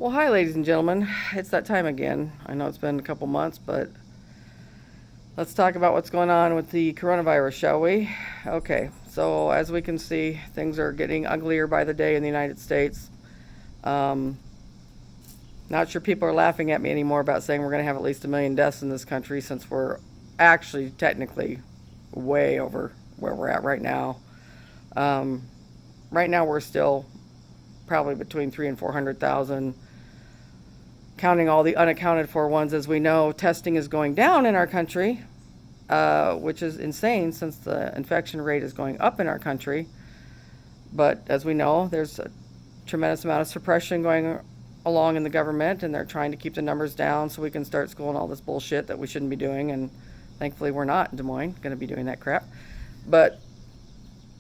Well, hi, ladies and gentlemen. It's that time again. I know it's been a couple months, but let's talk about what's going on with the coronavirus, shall we? Okay, so as we can see, things are getting uglier by the day in the United States. Not sure people are laughing at me anymore about saying we're going to have at least 1 million deaths in this country, since we're actually technically way over where we're at right now. Right now we're still probably between 300,000 and 400,000, counting all the unaccounted for ones. As we know, testing is going down in our country, which is insane since the infection rate is going up in our country. But as we know, there's a tremendous amount of suppression going along in the government, and they're trying to keep the numbers down so we can start school and all this bullshit that we shouldn't be doing. And thankfully we're not in Des Moines going to be doing that crap. But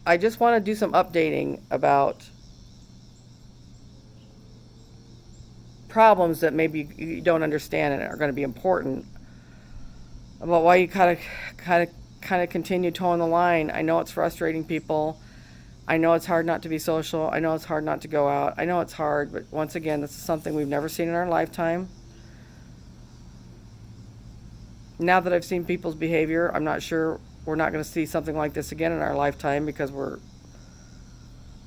I just want to do some updating about problems that maybe you don't understand and are going to be important, about why you kind of continue towing the line. I know it's frustrating people. I know it's hard not to be social. I know it's hard not to go out. I know it's hard, but once again, this is something we've never seen in our lifetime. Now that I've seen people's behavior, I'm not sure we're not going to see something like this again in our lifetime, because we're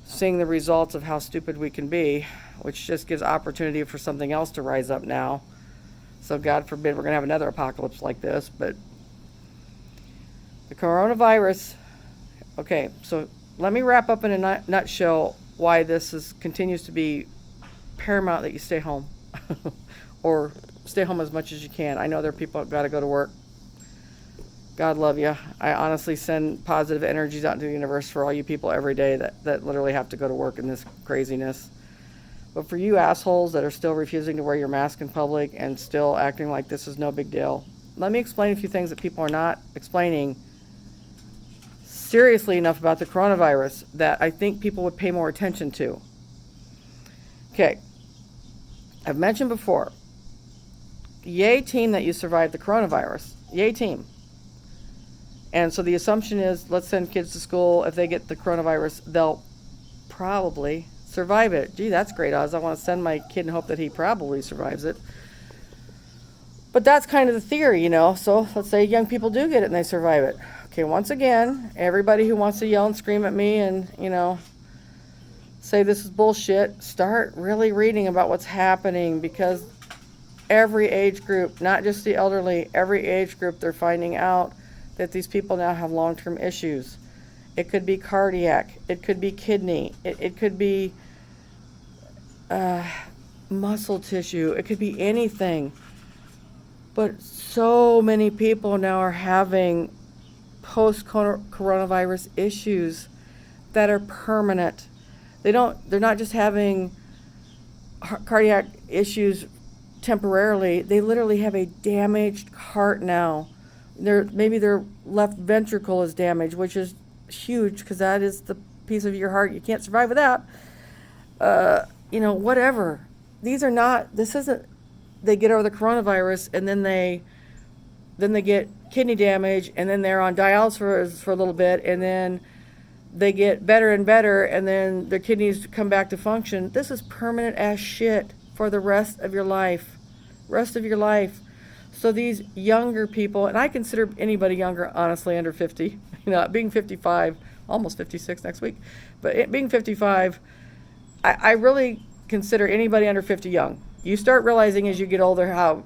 seeing the results of how stupid we can be, which just gives opportunity for something else to rise up now. So God forbid we're going to have another apocalypse like this. But the coronavirus, okay, so let me wrap up in a nutshell why this continues to be paramount that you stay home or stay home as much as you can. I know there are people that got to go to work. God love you. I honestly send positive energies out into the universe for all you people every day that literally have to go to work in this craziness. But for you assholes that are still refusing to wear your mask in public and still acting like this is no big deal, let me explain a few things that people are not explaining seriously enough about the coronavirus that I think people would pay more attention to. Okay, I've mentioned before, yay team that you survived the coronavirus, yay team. And so the assumption is, let's send kids to school. If they get the coronavirus, they'll probably survive it. Gee, that's great odds. I want to send my kid and hope that he probably survives it. But that's kind of the theory, you know. So let's say young people do get it and they survive it. Okay, once again, everybody who wants to yell and scream at me and, you know, say this is bullshit, start really reading about what's happening, because every age group, not just the elderly, every age group, they're finding out that these people now have long-term issues. It could be cardiac, it could be kidney, it could be muscle tissue, it could be anything. But so many people now are having post-coronavirus issues that are permanent. They're not just having cardiac issues temporarily. They literally have a damaged heart now. Maybe their left ventricle is damaged, which is huge, because that is the piece of your heart you can't survive without. You know, whatever. This isn't, they get over the coronavirus and then they get kidney damage, and then they're on dialysis for a little bit, and then they get better and better, and then their kidneys come back to function. This is permanent ass shit for the rest of your life. So these younger people, and I consider anybody younger, honestly, under 50, you know, being 55, almost 56 next week, but being 55, I really consider anybody under 50 young. You start realizing as you get older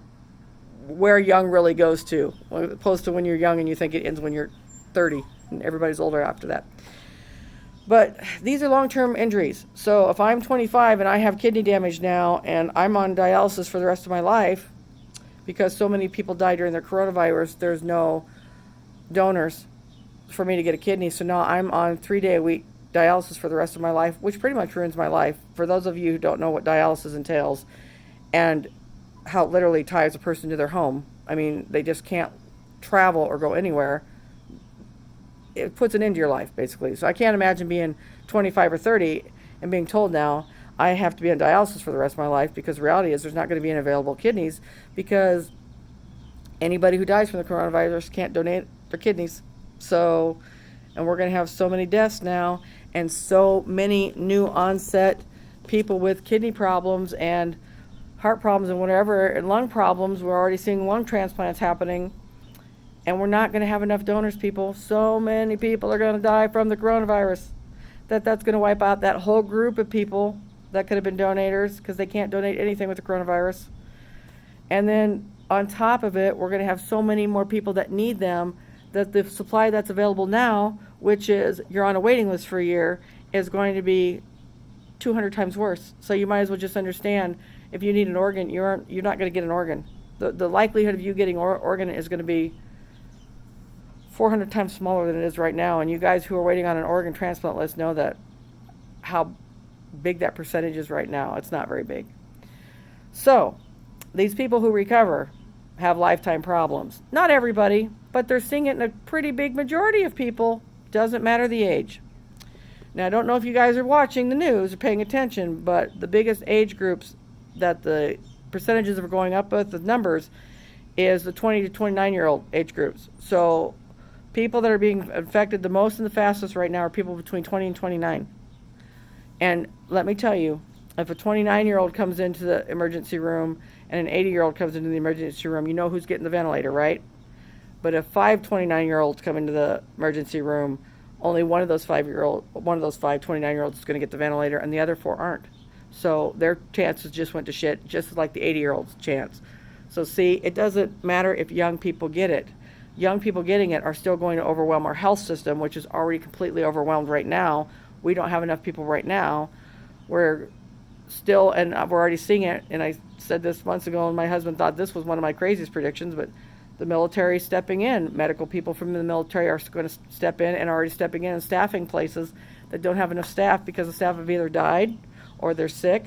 where young really goes to, as opposed to when you're young and you think it ends when you're 30, and everybody's older after that. But these are long-term injuries. So if I'm 25 and I have kidney damage now and I'm on dialysis for the rest of my life, because so many people died during the coronavirus, there's no donors for me to get a kidney. So now I'm on 3-day-a-week dialysis for the rest of my life, which pretty much ruins my life. For those of you who don't know what dialysis entails and how it literally ties a person to their home, I mean, they just can't travel or go anywhere. It puts an end to your life, basically. So I can't imagine being 25 or 30 and being told now I have to be on dialysis for the rest of my life, because the reality is there's not going to be any available kidneys, because anybody who dies from the coronavirus can't donate their kidneys. So, and we're going to have so many deaths now, and so many new onset people with kidney problems, and heart problems and whatever, and lung problems. We're already seeing lung transplants happening. And we're not going to have enough donors, people. So many people are going to die from the coronavirus that's going to wipe out that whole group of people that could have been donators, because they can't donate anything with the coronavirus. And then on top of it, we're going to have so many more people that need them that the supply that's available now, which is you're on a waiting list for a year, is going to be 200 times worse. So you might as well just understand, if you need an organ, you're not going to get an organ. The likelihood of you getting organ is going to be 400 times smaller than it is right now. And you guys who are waiting on an organ transplant list know that how big that percentage is right now. It's not very big. So these people who recover have lifetime problems. Not everybody, but they're seeing it in a pretty big majority of people. Doesn't matter the age. Now, I don't know if you guys are watching the news or paying attention, but the biggest age groups that the percentages are going up with, the numbers, is the 20 to 29-year-old age groups. So people that are being infected the most and the fastest right now are people between 20 and 29. And let me tell you, if a 29-year-old comes into the emergency room and an 80-year-old comes into the emergency room, you know who's getting the ventilator, right? But if 5 29-year-olds come into the emergency room, only one of those 5 29-year-olds is going to get the ventilator, and the other 4 aren't. So their chances just went to shit, just like the 80-year-old's chance. So see, it doesn't matter if young people get it. Young people getting it are still going to overwhelm our health system, which is already completely overwhelmed right now. We don't have enough people right now. We're still, and we're already seeing it, and I said this months ago, and my husband thought this was one of my craziest predictions, but the military stepping in. Medical people from the military are going to step in and are already stepping in and staffing places that don't have enough staff because the staff have either died or they're sick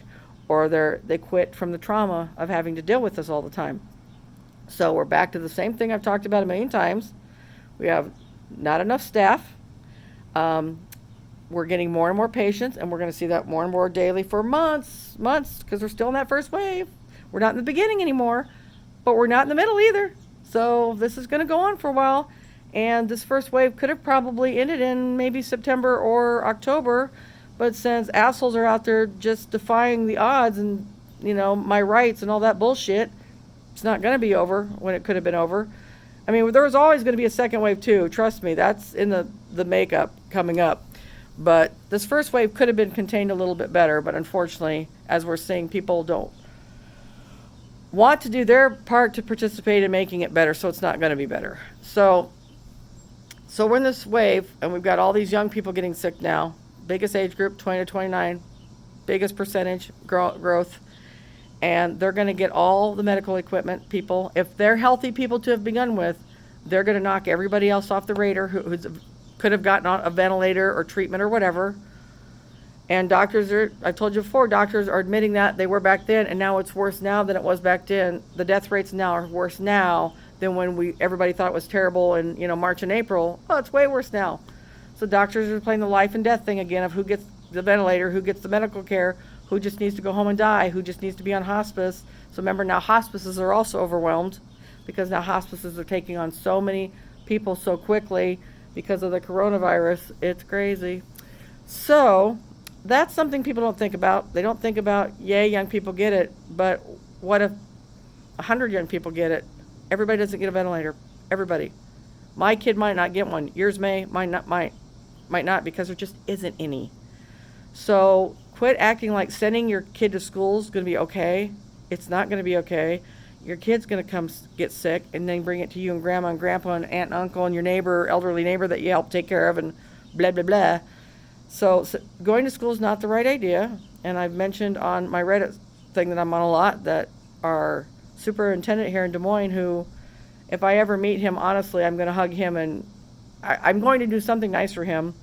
or they quit from the trauma of having to deal with this all the time. So we're back to the same thing I've talked about a million times. We have not enough staff. We're getting more and more patients, and we're going to see that more and more daily for months, because we're still in that first wave. We're not in the beginning anymore, but we're not in the middle either. So this is going to go on for a while, and this first wave could have probably ended in maybe September or October, but since assholes are out there just defying the odds and, my rights and all that bullshit, it's not going to be over when it could have been over. I mean, there was always going to be a second wave too. Trust me, that's in the makeup coming up. But this first wave could have been contained a little bit better, but unfortunately, as we're seeing, people don't want to do their part to participate in making it better, so it's not going to be better. So we're in this wave, and we've got all these young people getting sick now. Biggest age group, 20 to 29, biggest percentage growth, and they're going to get all the medical equipment people. If they're healthy people to have begun with, they're going to knock everybody else off the radar who could have gotten a ventilator or treatment or whatever. And I've told you before, doctors are admitting that they were back then, and now it's worse now than it was back then. The death rates now are worse now than when everybody thought it was terrible in March and April. Oh, it's way worse now. So doctors are playing the life and death thing again of who gets the ventilator, who gets the medical care, who just needs to go home and die, who just needs to be on hospice. So remember, now hospices are also overwhelmed because now hospices are taking on so many people so quickly because of the coronavirus. It's crazy. So that's something people don't think about. They don't think about, yay, young people get it, but what if 100 young people get it? Everybody doesn't get a ventilator. Everybody. My kid might not get one. Yours may, might not, because there just isn't any. So quit acting like sending your kid to school is going to be okay. It's not going to be okay. Your kid's going to come get sick and then bring it to you and grandma and grandpa and aunt and uncle and your neighbor, elderly neighbor that you help take care of, and blah, blah, blah. So going to school is not the right idea. And I've mentioned on my Reddit thing that I'm on a lot that our superintendent here in Des Moines, who, if I ever meet him, honestly, I'm going to hug him, and I'm going to do something nice for him,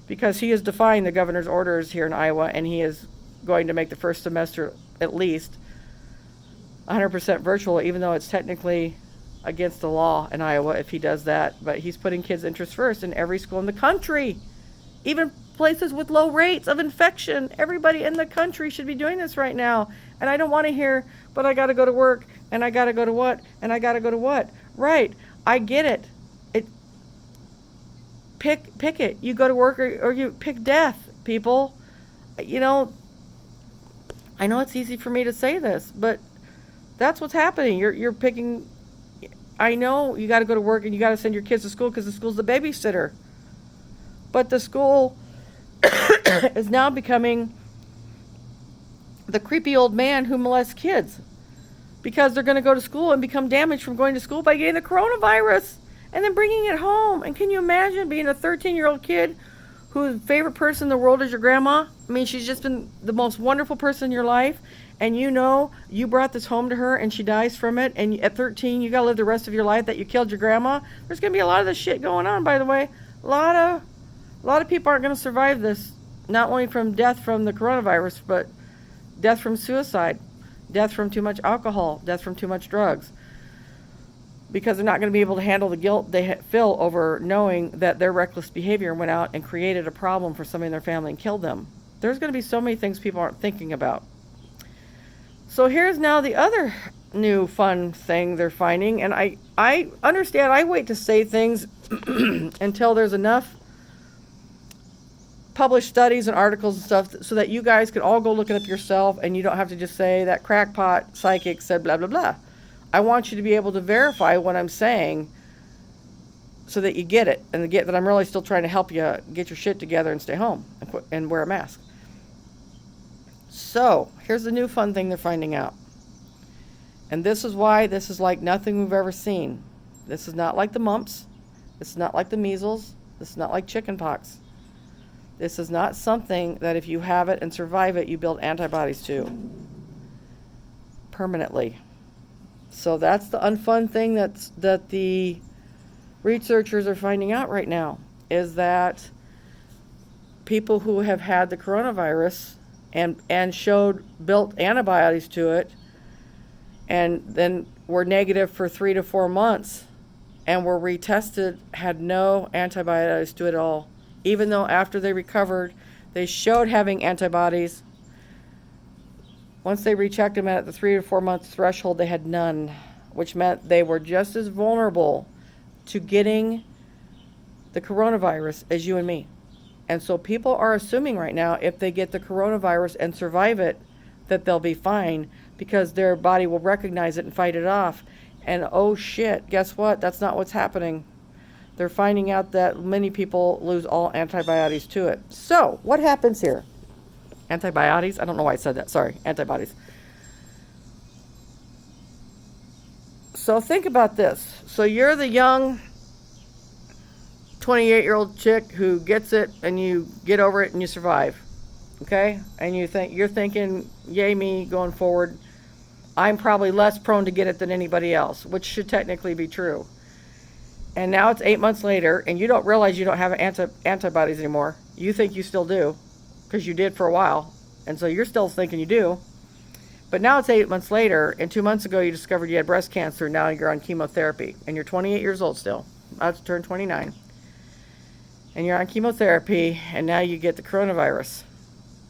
because he is defying the governor's orders here in Iowa, and he is going to make the first semester at least 100% virtual, even though it's technically against the law in Iowa if he does that. But he's putting kids' interests first in every school in the country, even places with low rates of infection. Everybody in the country should be doing this right now. And I don't want to hear, but I got to go to work, and I got to go to what, and I got to go to what. Right, I get it. Pick it. You go to work or you pick death, people. I know it's easy for me to say this, but That's what's happening. You're picking. I know you got to go to work and you got to send your kids to school because the school's the babysitter. But the school is now becoming the creepy old man who molests kids, because they're going to go to school and become damaged from going to school by getting the coronavirus and then bringing it home. And can you imagine being a 13-year-old kid whose favorite person in the world is your grandma? I mean, she's just been the most wonderful person in your life, and you know you brought this home to her and she dies from it, and at 13 you got to live the rest of your life that you killed your grandma. There's going to be a lot of this shit going on, by the way. A lot of people aren't going to survive this, not only from death from the coronavirus, but death from suicide, death from too much alcohol, death from too much drugs, because they're not going to be able to handle the guilt they feel over knowing that their reckless behavior went out and created a problem for somebody in their family and killed them. There's going to be so many things people aren't thinking about. So here's now the other new fun thing they're finding, and I understand. I wait to say things until there's enough published studies and articles and stuff so that you guys can all go look it up yourself, and you don't have to just say that crackpot psychic said blah blah blah. I want you to be able to verify what I'm saying so that you get it, and get that I'm really still trying to help you get your shit together and stay home and wear a mask. So here's the new fun thing they're finding out, and this is why this is like nothing we've ever seen. This is not like the mumps. This is not like the measles. This is not like chickenpox. This is not something that if you have it and survive it, you build antibodies to permanently. So that's the unfun thing that the researchers are finding out right now, is that people who have had the coronavirus and built antibodies to it, and then were negative for 3 to 4 months and were retested, had no antibodies to it at all. Even though after they recovered, they showed having antibodies. Once they rechecked them at the 3 to 4 month threshold, they had none, which meant they were just as vulnerable to getting the coronavirus as you and me. And so people are assuming right now, if they get the coronavirus and survive it, that they'll be fine because their body will recognize it and fight it off. And oh shit, guess what? That's not what's happening. They're finding out that many people lose all antibodies to it. So, what happens here? Antibodies? I don't know why I said that. Sorry, antibodies. So, think about this. So, you're the young 28-year-old chick who gets it and you get over it and you survive. Okay? And you're thinking, yay me, going forward. I'm probably less prone to get it than anybody else, which should technically be true. And now it's 8 months later, and you don't realize you don't have antibodies anymore. You think you still do, because you did for a while. And so you're still thinking you do. But now it's 8 months later, and 2 months ago you discovered you had breast cancer. Now you're on chemotherapy, and you're 28 years old still. About to turn 29. And you're on chemotherapy, and now you get the coronavirus.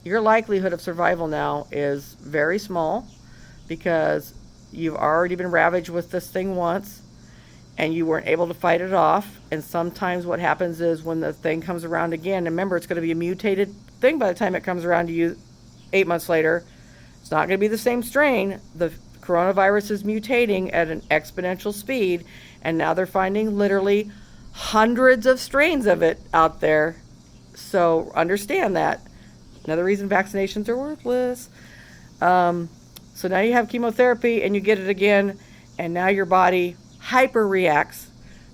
Your likelihood of survival now is very small, because you've already been ravaged with this thing once, and you weren't able to fight it off. And sometimes what happens is when the thing comes around again, remember, it's going to be a mutated thing by the time it comes around to you 8 months later. It's not going to be the same strain. The coronavirus is mutating at an exponential speed, and now they're finding literally hundreds of strains of it out there. So understand that. Another reason vaccinations are worthless. So now you have chemotherapy and you get it again, and now your body hyper reacts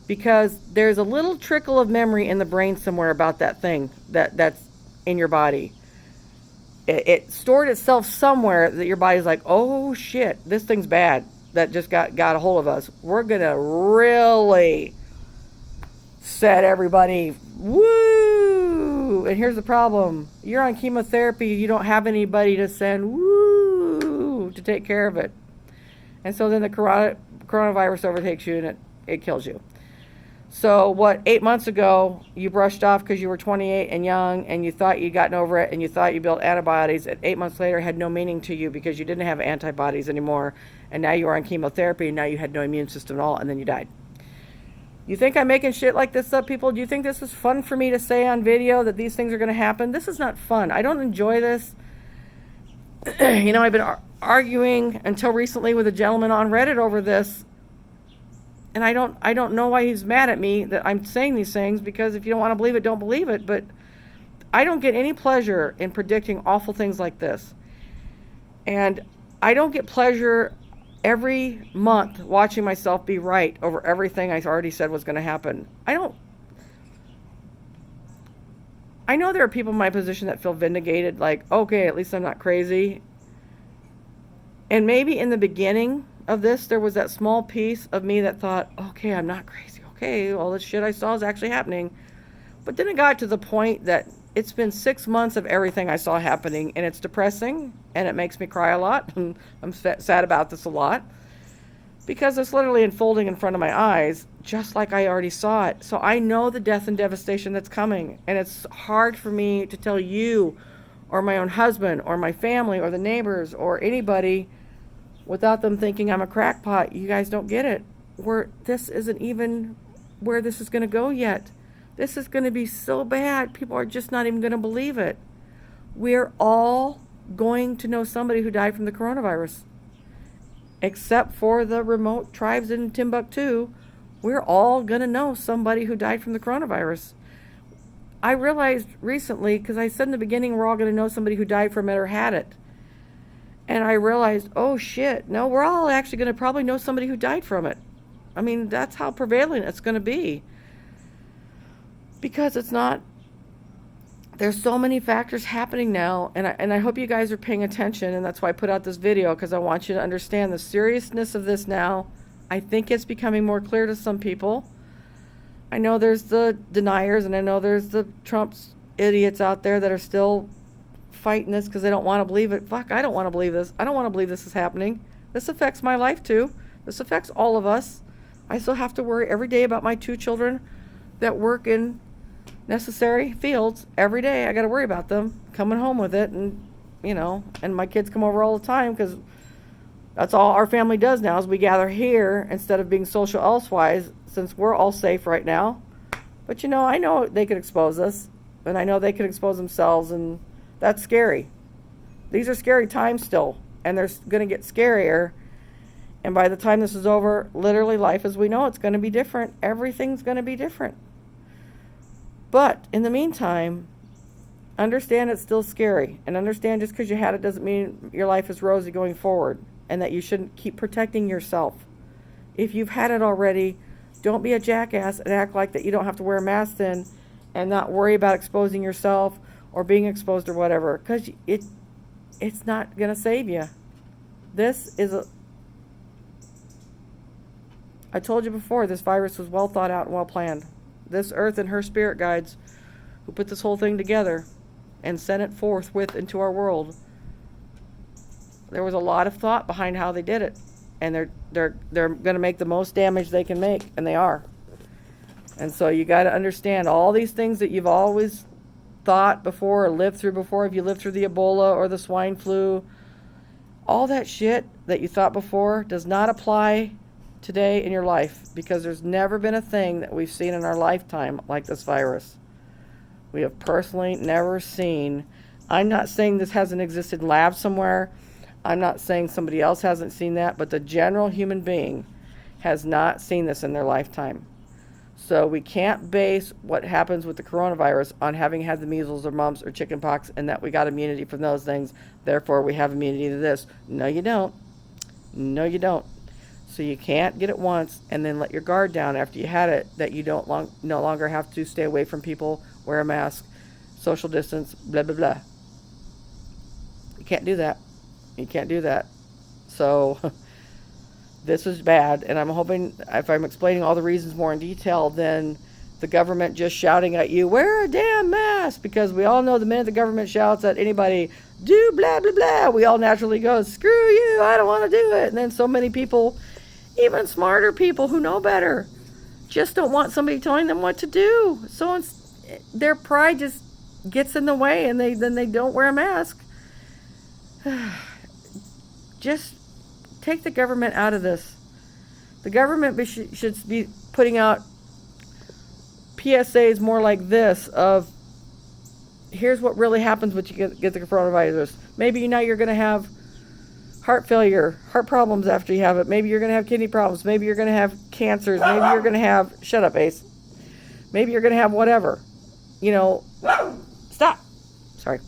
because there's a little trickle of memory in the brain somewhere about that thing that's in your body. It stored itself somewhere that your body's like, oh shit, this thing's bad. That just got a hold of us. We're gonna really set everybody woo. And here's the problem: you're on chemotherapy. You don't have anybody to send woo to take care of it, and so then the coronavirus overtakes you and it kills you. So what, 8 months ago you brushed off because you were 28 and young and you thought you'd gotten over it and you thought you built antibodies, and 8 months later had no meaning to you because you didn't have antibodies anymore, and now you were on chemotherapy and now you had no immune system at all, and then you died. You think I'm making shit like this up, people? Do you think this is fun for me to say on video that these things are going to happen? This is not fun. I don't enjoy this. You know, I've been arguing until recently with a gentleman on Reddit over this. And I don't know why he's mad at me that I'm saying these things, because if you don't want to believe it, don't believe it. But I don't get any pleasure in predicting awful things like this. And I don't get pleasure every month watching myself be right over everything I already said was going to happen. I know there are people in my position that feel vindicated, like, okay, at least I'm not crazy. And maybe in the beginning of this, there was that small piece of me that thought, okay, I'm not crazy. Okay, all this shit I saw is actually happening. But then it got to the point that it's been 6 months of everything I saw happening, and it's depressing, and it makes me cry a lot, and I'm sad about this a lot, because it's literally unfolding in front of my eyes, just like I already saw it. So I know the death and devastation that's coming, and it's hard for me to tell you, or my own husband, or my family, or the neighbors, or anybody, without them thinking I'm a crackpot. You guys don't get it. This isn't even where this is going to go yet. This is going to be so bad, people are just not even going to believe it. We're all going to know somebody who died from the coronavirus. Except for the remote tribes in Timbuktu, we're all going to know somebody who died from the coronavirus. I realized recently, because I said in the beginning we're all going to know somebody who died from it or had it. And I realized, oh shit, no, we're all actually going to probably know somebody who died from it. I mean, that's how prevalent it's going to be. Because there's so many factors happening now, and I hope you guys are paying attention, and that's why I put out this video, because I want you to understand the seriousness of this now. I think it's becoming more clear to some people. I know there's the deniers, and I know there's the Trump's idiots out there that are still fighting this because they don't want to believe it. Fuck, I don't want to believe this. I don't want to believe this is happening. This affects my life too. This affects all of us. I still have to worry every day about my 2 children that work in necessary fields. Every day I got to worry about them coming home with it, and and my kids come over all the time, because that's all our family does now, is we gather here instead of being social elsewise, since we're all safe right now. But I know they could expose us, and I know they could expose themselves, and that's scary. These are scary times still, and they're going to get scarier. And by the time this is over, literally life as we know it's going to be different. Everything's going to be different. But in the meantime, understand it's still scary. And understand just because you had it doesn't mean your life is rosy going forward. And that you shouldn't keep protecting yourself. If you've had it already, don't be a jackass and act like that you don't have to wear a mask then, and not worry about exposing yourself or being exposed or whatever. Because it's not going to save you. I told you before, this virus was well thought out and well planned. This earth and her spirit guides who put this whole thing together and sent it forthwith into our world, there was a lot of thought behind how they did it. And they're going to make the most damage they can make, and they are. And so you got to understand all these things that you've always thought before or lived through before. If you lived through the Ebola or the swine flu, all that shit that you thought before does not apply today in your life, because there's never been a thing that we've seen in our lifetime like this virus. We have personally never seen. I'm not saying this hasn't existed in labs somewhere. I'm not saying somebody else hasn't seen that, but the general human being has not seen this in their lifetime. So we can't base what happens with the coronavirus on having had the measles or mumps or chickenpox and that we got immunity from those things, therefore we have immunity to this. No, you don't. No, you don't. So you can't get it once and then let your guard down after you had it, that you no longer have to stay away from people, wear a mask, social distance, blah, blah, blah. You can't do that. You can't do that. So this is bad, and I'm hoping if I'm explaining all the reasons more in detail than the government just shouting at you, wear a damn mask, because we all know the minute the government shouts at anybody, do blah, blah, blah, we all naturally go, screw you, I don't want to do it. And then so many people, even smarter people who know better, just don't want somebody telling them what to do. So their pride just gets in the way, and then they don't wear a mask. Just take the government out of this. The government should be putting out PSAs more like this of, here's what really happens when you get the coronavirus. Maybe now you're going to have heart failure, heart problems after you have it. Maybe you're going to have kidney problems. Maybe you're going to have cancers. Maybe you're going to have, shut up, Ace. Maybe you're going to have whatever. You know, stop. Sorry.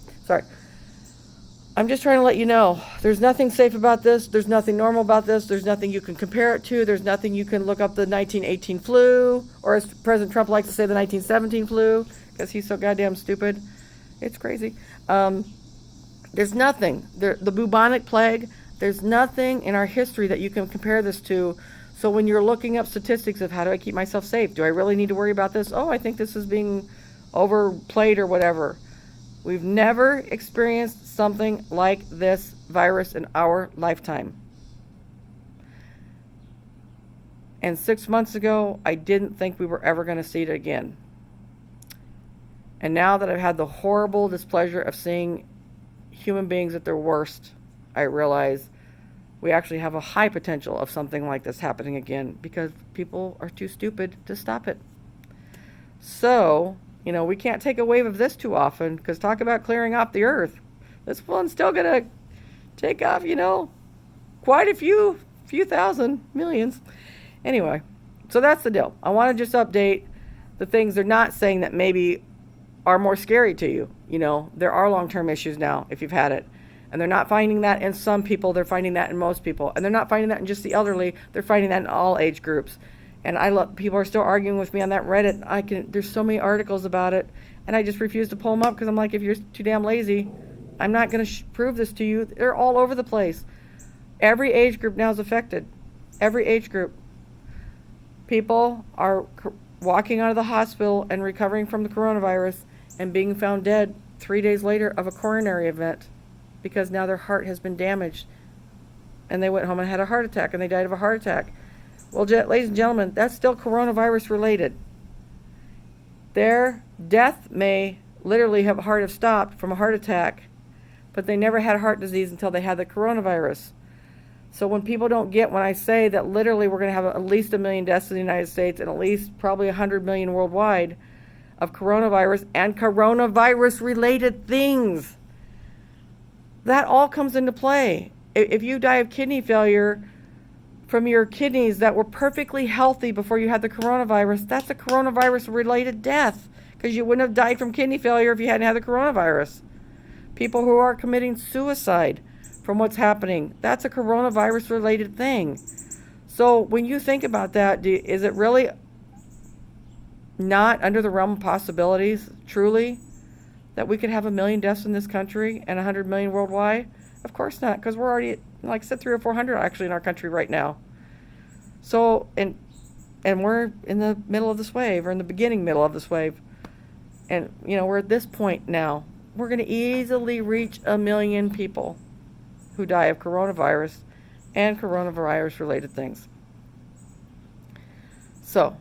I'm just trying to let you know, there's nothing safe about this. There's nothing normal about this. There's nothing you can compare it to. There's nothing you can look up the 1918 flu, or as President Trump likes to say, the 1917 flu, because he's so goddamn stupid. It's crazy. There's nothing. The bubonic plague, there's nothing in our history that you can compare this to. So when you're looking up statistics of how do I keep myself safe, do I really need to worry about this? Oh, I think this is being overplayed or whatever. We've never experienced something like this virus in our lifetime. And 6 months ago, I didn't think we were ever going to see it again. And now that I've had the horrible displeasure of seeing human beings at their worst, I realize we actually have a high potential of something like this happening again because people are too stupid to stop it. So, you know, we can't take a wave of this too often, because talk about clearing off the earth. This one's still going to take off, you know, quite a few thousand, millions. Anyway, so that's the deal. I want to just update the things they're not saying that maybe are more scary to you. You know, there are long-term issues now if you've had it. And they're not finding that in some people, they're finding that in most people. And they're not finding that in just the elderly, they're finding that in all age groups. And people are still arguing with me on that Reddit. There's so many articles about it, and I just refuse to pull them up because I'm like, if you're too damn lazy, I'm not going to prove this to you. They're all over the place. Every age group now is affected. Every age group. People are walking out of the hospital and recovering from the coronavirus and being found dead 3 days later of a coronary event because now their heart has been damaged. And they went home and had a heart attack, and they died of a heart attack. Well, ladies and gentlemen, that's still coronavirus related. Their death may literally have stopped from a heart attack, but they never had heart disease until they had the coronavirus. So when people don't get, when I say that literally we're going to have at least 1 million deaths in the United States and at least probably 100 million worldwide of coronavirus and coronavirus related things, that all comes into play. If you die of kidney failure from your kidneys that were perfectly healthy before you had the coronavirus, that's a coronavirus related death, because you wouldn't have died from kidney failure if you hadn't had the coronavirus. People who are committing suicide from what's happening, that's a coronavirus related thing. So when you think about that, is it really not under the realm of possibilities, truly, that we could have 1 million deaths in this country and 100 million worldwide? Of course not, because we're already, like I said, 300 or 400 actually in our country right now. So, and we're in the middle of this wave, or in the middle of this wave. And, you know, we're at this point now. We're going to easily reach 1 million people who die of coronavirus and coronavirus-related things. So,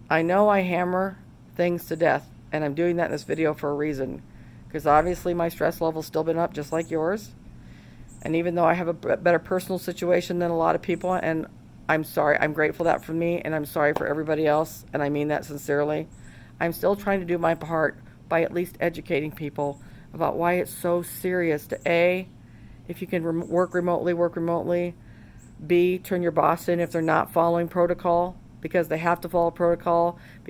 I know I hammer things to death, and I'm doing that in this video for a reason, because obviously my stress level's still been up just like yours. And even though I have a better personal situation than a lot of people, and I'm sorry, I'm grateful that for me, and I'm sorry for everybody else, and I mean that sincerely, I'm still trying to do my part by at least educating people about why it's so serious to A, if you can work remotely, B, turn your boss in if they're not following protocol, because they have to follow protocol, because